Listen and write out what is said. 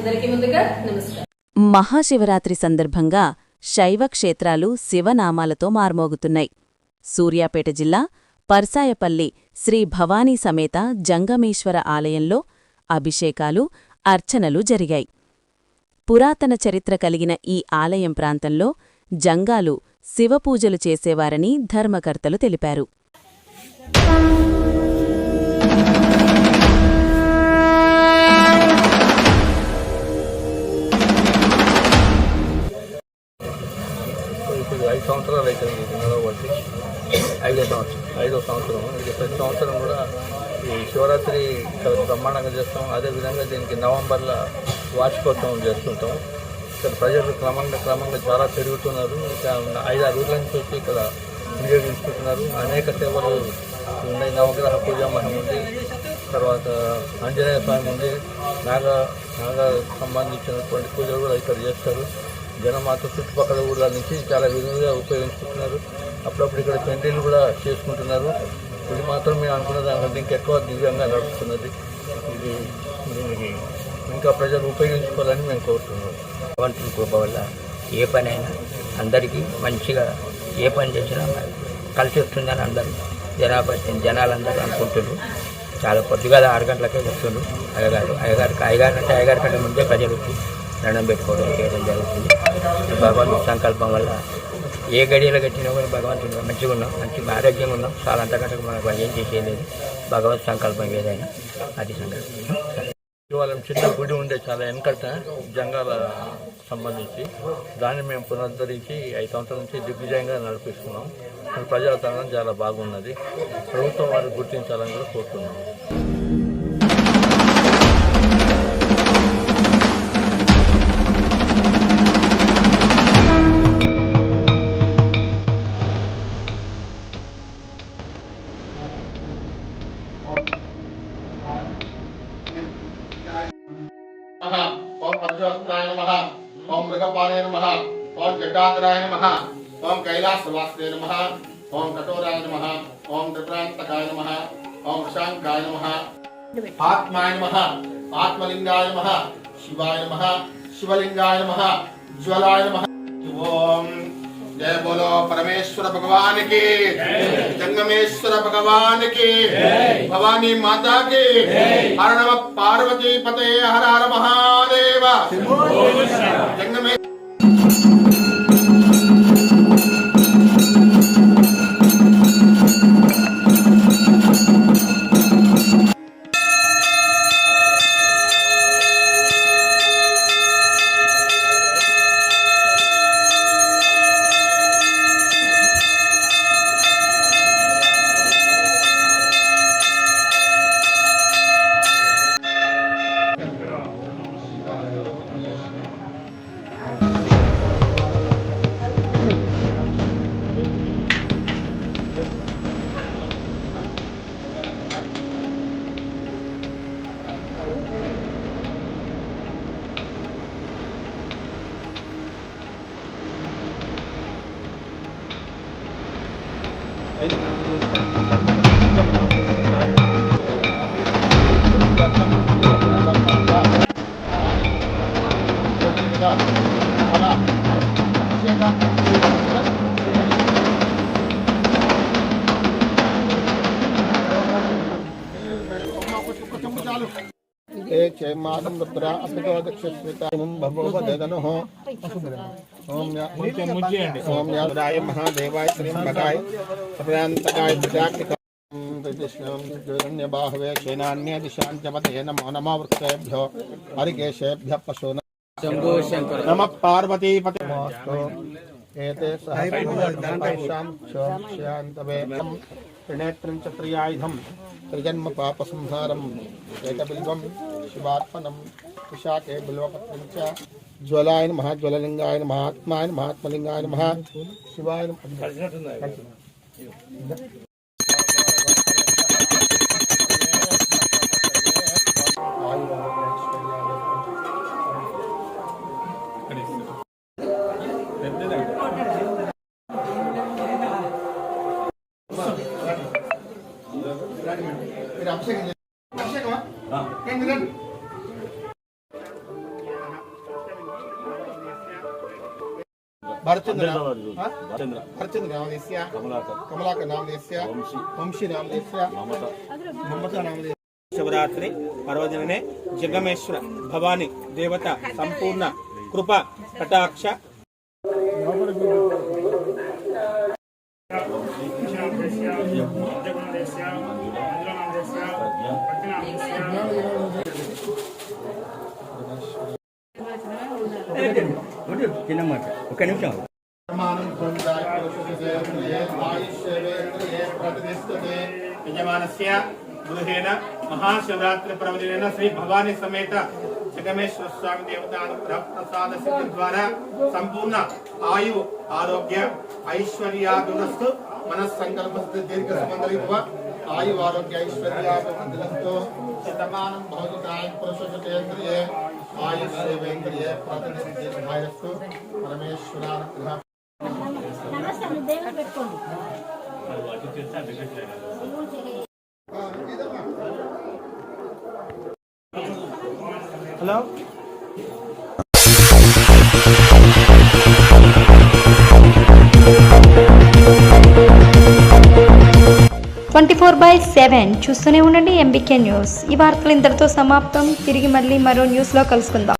అందరికీ ముందుగా నమస్కారం. మహాశివరాత్రి సందర్భంగా శైవ క్షేత్రాలు శివనామాలతో మార్మోగుతున్నాయి. సూర్యాపేట జిల్లా పర్సాయపల్లి శ్రీ భవానీ సమేత జంగమేశ్వర ఆలయంలో అభిషేకాలు, అర్చనలు జరిగాయి. పురాతన చరిత్ర కలిగిన ఈ ఆలయం ప్రాంతంలో జంగాలు శివపూజలు చేసేవారని ధర్మకర్తలు తెలిపారు. ఇప్పుడు 5 సంవత్సరాలు అవుతుంది నడవబట్టి 5వ సంవత్సరం. ఇది ప్రతి సంవత్సరం కూడా ఈ శివరాత్రి చాలా బ్రహ్మాండంగా చేస్తాం. అదేవిధంగా దీనికి నవంబర్లో వార్షికోత్సవం చేస్తుంటాం. ఇక్కడ ప్రజలు క్రమంగా చాలా పెరుగుతున్నారు. ఇంకా 5-6 రోజుల నుంచి వచ్చి ఇక్కడ వినియోగించుకుంటున్నారు. అనేక సేవలు ఉన్నాయి. నవగ్రహ పూజా మహం ఉంది, తర్వాత ఆంజనేయ స్వామి ఉంది, నాగ సంబంధించినటువంటి పూజలు కూడా ఇక్కడ చేస్తారు. జనమాత చుట్టుపక్కల ఊళ్ళ నుంచి చాలా విధంగా ఉపయోగించుకుంటున్నారు. అప్పుడప్పుడు ఇక్కడ పెండిలు కూడా చేసుకుంటున్నారు. ఇది మాత్రం మేము అనుకున్న దానికంటే ఇంకెక్కువ దివ్యంగా నడుస్తున్నది. దీనికి ఇంకా ప్రజలు ఉపయోగించుకోవాలని మేము కోరుతున్నాం. భగవంతుని కృప వల్ల ఏ పని అయినా అందరికీ మంచిగా ఏ పని చేసినా కలిసి వస్తుందని అందరూ జనాలందరూ అనుకుంటున్నారు. చాలా పొద్దుగా 6 గంటలకే వస్తున్నారు. అయ్యగారి కంటే ముందే ప్రజలు వచ్చి దండం పెట్టుకోవడం చేయడం జరుగుతుంది. భగవంతుడి సంకల్పం వల్ల ఏ గడియలో కట్టినా కానీ భగవంతుడు మంచిగా ఉన్నాం, మంచిగా ఆరోగ్యంగా ఉన్నాం. చాలా అంతకంటే మనకు ఏం చేసేయలేదు. భగవత్ సంకల్పం ఏదైనా అది సంకల్పం. శివాలయం చిన్న గుడి ఉండే చాలా వెనకట జంగాల సంబంధించి దాన్ని మేము పునరుద్ధరించి 5 సంవత్సరాల నుంచి దిగ్విజయంగా నడిపిస్తున్నాం. ప్రజల తనం చాలా బాగున్నది. ప్రభుత్వం వారు గుర్తించాలని కూడా కోరుతున్నాం. ओम अर्जुनाय नमः, ओम मृगपालाय नमः, ओम जटाधराय नमः, ओम कैलासवासिने नमः, ओम कठोराय नमः, ओम त्रिप्रांतकाय नमः, ओम वृषांकाय नमः, आत्माय नमः, आत्मलिंगाय नमः, शिवाय नमः, शिवलिंगाय नमः, ज्वलाय नमः. ओम जय बोलो परमेश्वर भगवान की, जंगमेश्वर भगवान की, भवानी माता की, हर नमः पार्वती पते, हर हर महादेव. जंगमे मादम रुद्रा अपितो दक्षस्वितामं भवोपदनः. ओम यादाय महादेवाय त्र्यंबकाय प्रयांतकाय विद्याकृताय बाहवे सेनान्य दिशां च पतये नमो नमः वृक्षेभ्यो हरिकेशेभ्यः पशून् शंभो शंकर नमः पार्वती पते एते सहस्रांतवे त्रिनेत्रं च त्रियायुधं त्रिजन्म पापसंहारं एकबिल्वं शिवार्पणं विशाखे बिल्वपत्रं च ज्वलाय नमः, ज्वललिंगाय नमः, आत्माय नमः, आत्मलिंगाय नमः, शिवाय नमः. అభిషేకం भरचंद्र नामदेस्य कमलाकर नामदेस्य वंशी नामदेस्य ममता नामदेस्य शिवरात्रि पर्वदिने जगमेश्वर भवानी देवता संपूर्ण कृपा कटाक्ष ఒక నిమిషం यजमानस्य गृहेण महाशिवरात्रि पर्वदिनेन श्री भवानी समेत जगमेश्वर स्वामी देवतानुग्रह प्रसाद सिद्धि द्वारा संपूर्ण आयु आरोग्य ऐश्वर्याभिवृद्धि मनस्संकल्प दीर्घ सुमंगलित्व आयु आरोग्य ऐश्वर्याभिवृद्धिरस्तु शतमानं भवताय पुरुषशतेन्द्रिये आयुष्येवेन्द्रिये प्रतिनिधिर्भयस्तु परमेश्वरानुग्रह हेलो 24/7 చూస్తూనే ఉండండి ఎంబీకే న్యూస్. ఈ వార్తలు ఇంతటితో సమాప్తం. తిరిగి మళ్ళీ మరో న్యూస్లో కలుసుకుందాం.